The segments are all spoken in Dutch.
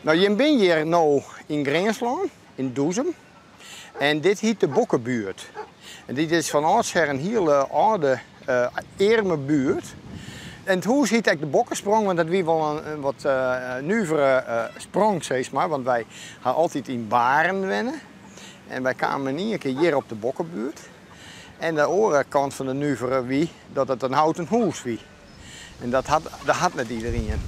Nou, je bent hier nu in Greensland, in Doezum. En dit heet de Bokkenbuurt. En dit is van oudsher een hele oude, arme buurt. En het huis heet eigenlijk de Bokkensprong, want dat was wel een wat nuivere sprong, zeg maar. Want wij gaan altijd in Baren wennen. En wij kwamen niet een keer hier op de Bokkenbuurt. En de andere kant van de nuivere wie, dat het een houten huis wie. En dat had net iedereen.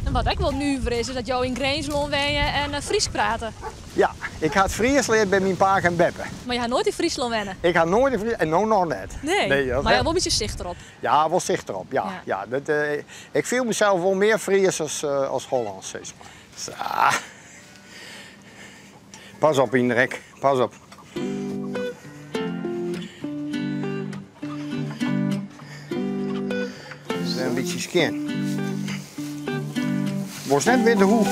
En wat ik wel nuver is dat jou in Greensland wennen en Fries praten. Ja, ik had Fries geleerd bij mijn pa en Beppe. Maar je gaat nooit in Friesland wennen? Ik had nooit in Fries, en nou nog net. Nee, maar je hebt wel een beetje zicht erop. Ja, wel zicht erop, ja. Ja. Ik viel mezelf wel meer Fries als Hollands, zeg maar. Zo. Pas op, Indrek, pas op. Een beetje skin. Was net weten hoe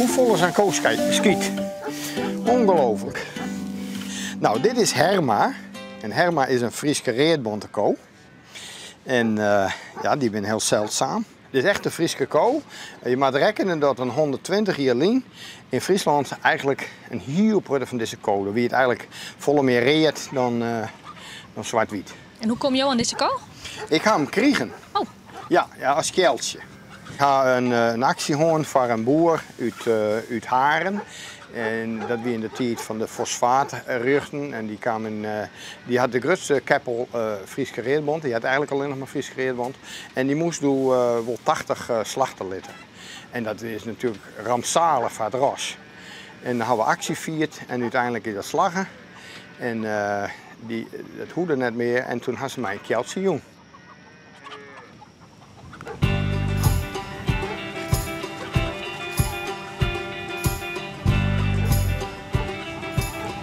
vol zijn koos schiet. Ongelooflijk. Nou, dit is Herma. En Herma is een Fries gereedbonte kool. En ja, die zijn heel zeldzaam. Dit is echt een Friese kool. Je moet rekenen dat een 120 jaar lang in Friesland eigenlijk een heel product van deze kolen. Wie het eigenlijk volle meer reed dan zwart-wit. En hoe kom je aan deze kool? Ik ga hem krijgen. Oh. Ja, als keeltje. Ik ga een actie houden voor een boer uit Haren. En dat wie in de tijd van de fosfaatruchten. En die had de grootste keppel Fries gereedbond. Die had eigenlijk alleen nog maar Fries gereedbond. En die moest doen wel 80 slachterlitten. En dat is natuurlijk rampzalig voor het ras. En dan hebben we actie viert en uiteindelijk is dat slagen. En het hoede net meer en toen had ze mij een keeltje jong.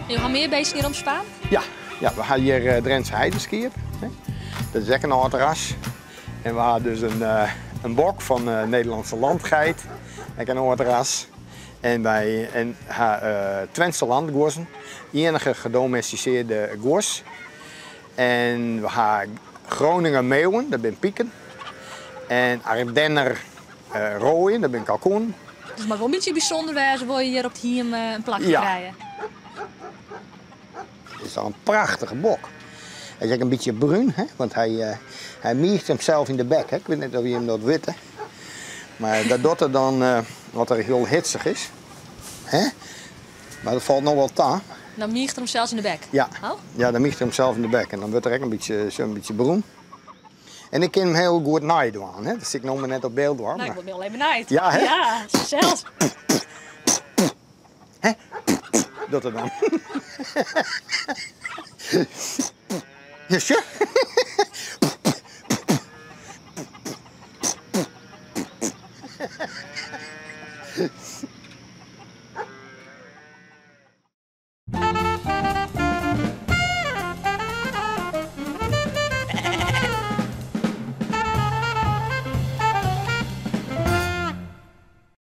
Je gaat meer bezig hier om Spaan? Ja, we hadden hier Drentse heidenskip. Dat is echt een oud ras. En we hadden dus een bok van Nederlandse landgeit. Echt een oud ras. En wij Twentse landgozen. Enige gedomesticeerde gos. En we hebben Groninger meeuwen, dat zijn pieken. En Ardenner rooien, dat zijn kalkoen. Dus het mag wel een beetje bijzonder wezen, wil je hier op het hiem een plakje krijgen. Het is al een prachtige bok. Hij is ook een beetje bruin, hè? Want hij miert hemzelf in de bek. Hè? Ik weet niet of je hem dat weet. Hè? Maar dat doet er dan wat er heel hitsig is. Hè? Maar dat valt nog wel aan. Dan miert hij hem zelfs in de bek? Ja, oh? Ja, dan miert hij hemzelf in de bek. En dan wordt er ook een beetje bruin. En ik kan hem heel goed naaien aan. Hè? Dat zie ik nog maar net op beeld. Hoor. Nou, ik word me alleen maar naaid. Ja, hè? Ja, zelfs. Hè? Dat er dan. Yes, ja.